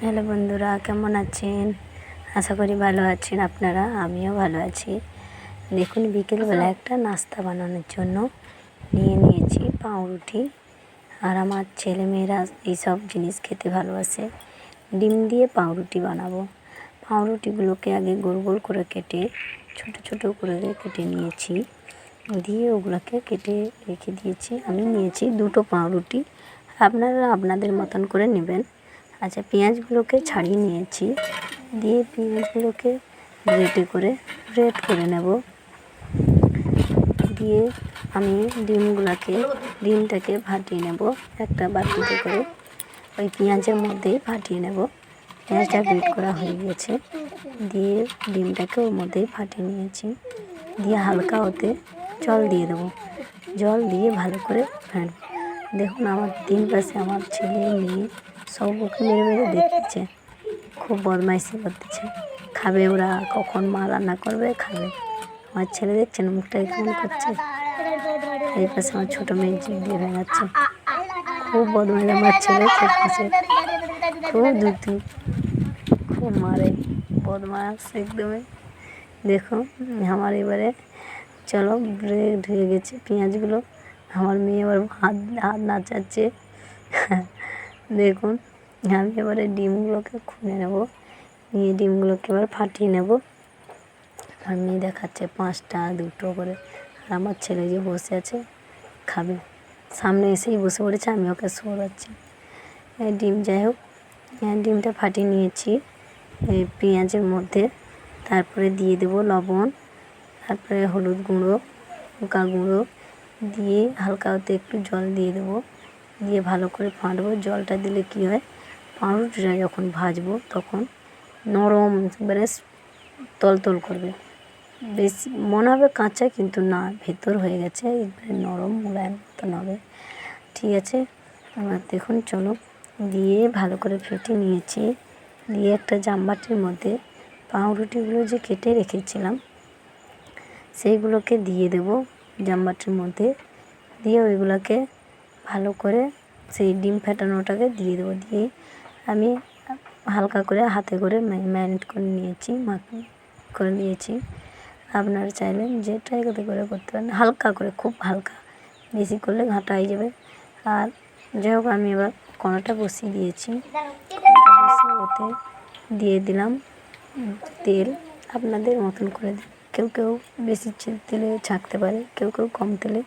Hello বন্ধুরা, কেমন আছেন? আশা করি ভালো আছেন আপনারা। আমিও ভালো আছি। দেখুন, বিকেলবেলা একটা নাস্তা বানানোর জন্য নিয়েছি পাউরুটি। আর আমার ছেলেমেয়েরা এইসব জিনিস খেতে ভালোবাসে। ডিম দিয়ে পাউরুটি বানাবো। পাউরুটিগুলোকে আগে গোল গোল করে কেটে ছোট ছোট করে কেটে নিয়েছি, দিয়ে ওগুলোকে কেটে রেখে দিয়েছি। আমি নিয়েছি 2টো পাউরুটি, আপনারা আপনাদের মতন করে নেবেন। আচ্ছা, পেঁয়াজগুলোকে ছাড়িয়ে নিয়েছি, দিয়ে পেঁয়াজগুলোকে গ্রেট করে নেব। দিয়ে আমি ডিমটাকে ফাটিয়ে নেব একটা বাটিতে করে, ওই পেঁয়াজের মধ্যেই ফাটিয়ে নেব। পেঁয়াজটা গ্রেট করা হয়ে গেছে, দিয়ে ডিমটাকে ওর মধ্যেই ফাটিয়ে নিয়েছি। দিয়ে হালকা ওতে জল দিয়ে দেবো। জল দিয়ে ভালো করে ফেটবে। দেখুন, আমার 3 পাশে আমার ছেলে মেয়ে সব ওকে মেরে মেরে দেখতেছে, খুব বদমাইশি করতেছে। খাবে ওরা, কখন মা রান্না করবে খাবে। আমার ছেলে দেখছেন মুখটা কেমন করছে। এই পাশে আমার ছোটো মেয়ে জিভ দিয়ে ভেঙাচ্ছে। খুব বদমাইশ আমার ছেলে, খেতেছে খুব দুধ, খুব মারে, বদমাস একদমই। দেখো আমার এবারে চলো ধুয়ে গেছে পেঁয়াজগুলো। আমার মেয়ে এবার হাত হাত নাচাচ্ছে। দেখুন, আমি এবারে ডিমগুলোকে খুলে নেব, নিয়ে ডিমগুলোকে এবার ফাটিয়ে নেব। আর মেয়ে দেখাচ্ছে 5টা 2টো করে। আর আমার ছেলে যে বসে আছে খাবে, সামনে এসেই বসে পড়েছে, আমি ওকে সরাচ্ছি। ডিম যাই হোক, ডিমটা ফাটিয়ে নিয়েছি পেঁয়াজের মধ্যে। তারপরে দিয়ে দেবো লবণ, তারপরে হলুদ গুঁড়ো, লঙ্কা গুঁড়ো দিয়ে হালকা ওতে একটু জল দিয়ে দেবো। দিয়ে ভালো করে ফাটবো। জলটা দিলে কি হয়, পাউরুটিটা যখন ভাজবো তখন নরম, এবারে তলতল করবে। বেশি মনে হবে কাঁচা, কিন্তু না, ভেতর হয়ে গেছে, একবারে নরম মোলায়েম মতন হবে। ঠিক আছে, এবার দেখুন চলো, দিয়ে ভালো করে ফেটে নিয়েছি। দিয়ে একটা জামবাটির মধ্যে পাউরুটিগুলো যে কেটে রেখেছিলাম সেইগুলোকে দিয়ে দেব জামবাটির মধ্যে। দিয়ে ওইগুলোকে ভালো করে সেই ডিম ফেটানোটাকে দিয়ে দেবো। দিয়ে আমি হালকা করে হাতে করে ম্যারিনেট করে নিয়েছি, করে নিয়েছি। আপনারা চাইলেন যেটা এটাতে করে করতে পারেন, হালকা করে, খুব হালকা, বেশি করলে ঘাঁটা হয়ে যাবে। আর যাই হোক, আমি এবার কড়াটা বসিয়ে দিয়েছি। ওতে দিয়ে দিলাম তেল, আপনাদের মতন করে দেন। কেউ কেউ বেশি তেলে ছাঁকতে পারে, কেউ কেউ কম তেলে।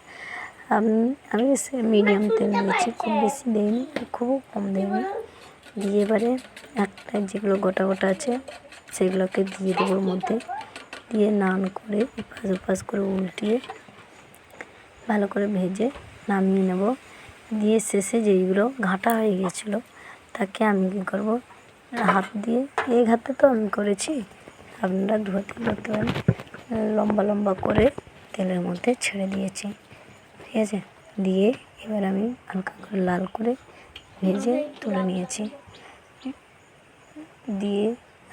আমি মিডিয়াম তেল দিয়েছি, খুব বেশি দেয়নি, খুব কম দেয়নি। দিয়ে এবারে একটা যেগুলো গোটা গোটা আছে সেগুলোকে দিয়ে দেবো মধ্যে। দিয়ে নান করে এপাশ ওপাশ করে উল্টিয়ে ভালো করে ভেজে নামিয়ে নেব। দিয়ে শেষে যেইগুলো ঘাঁটা হয়ে গিয়েছিলো তাকে আমি কী করবো, হাত দিয়ে, এই হাতে তো আমি করেছি, আপনারা ধুতে করতে পারেন, লম্বা লম্বা করে তেলের মধ্যে ছেড়ে দিয়েছি। ঠিক আছে, দিয়ে এবার আমি হালকা করে লাল করে ভেজে তুলে নিয়েছি। দিয়ে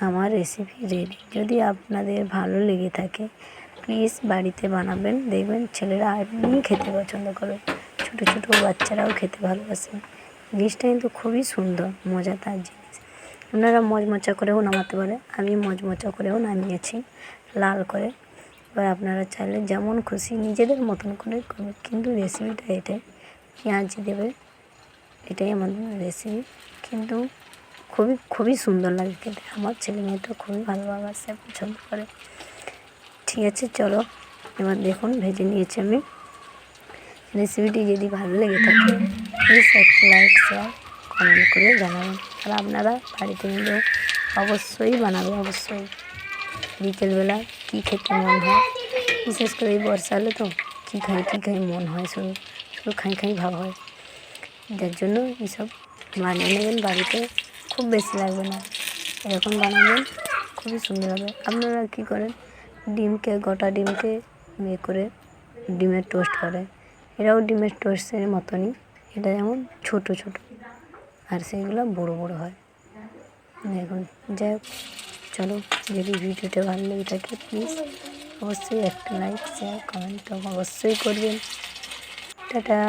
আমার রেসিপি রেডি। যদি আপনাদের ভালো লেগে থাকে প্লিজ বাড়িতে বানাবেন, দেখবেন ছেলেরা এমনি খেতে পছন্দ করে, ছোটো ছোটো বাচ্চারাও খেতে ভালোবাসে। জিনিসটা কিন্তু খুবই সুন্দর, মজাদার জিনিস। আপনারা মচমচা করেও নামাতে পারে, আমি মচমচা করেও নামিয়েছি লাল করে। এবার আপনারা চাইলে যেমন খুশি নিজেদের মতন করে করবে, কিন্তু রেসিপিটা এটাই, পেঁয়াজ দেবে, এটাই আমাদের রেসিপি। কিন্তু খুবই খুবই সুন্দর লাগে খেতে, আমার ছেলে মেয়েটা খুবই ভালোবাসে, পছন্দ করে। ঠিক আছে, চলো এবার দেখুন ভেজে নিয়েছি আমি। রেসিপিটি যদি ভালো লেগে থাকে প্লিজ একটা লাইক, শেয়ার, কমেন্ট করে জানাবেন। আর আপনারা বাড়িতে কিন্তু অবশ্যই বানাবে, অবশ্যই। বিকেলবেলা কী খেতে মন হয়, বিশেষ করে এই বর্ষাকালে তো কী খাই মন হয়, শুধু শুধু খাই ভাব হয়। যার জন্য এইসব বানিয়ে নেবেন বাড়িতে, খুব বেশি লাগবে না, এরকম বানাবেন, খুবই সুন্দর হবে। আপনারা কী করেন, গোটা ডিমকে করে ডিমের টোস্ট করে, এটাও ডিমের টোস্টের মতনই, এটা যেমন ছোট ছোট আর সেইগুলো বড় বড় হয়। দেখুন, যাই হোক, চলো, যদি ভিডিওটা ভালো লেগে থাকে প্লিজ অবশ্যই একটা লাইক, শেয়ার, কমেন্ট অবশ্যই করবেন। টাটা।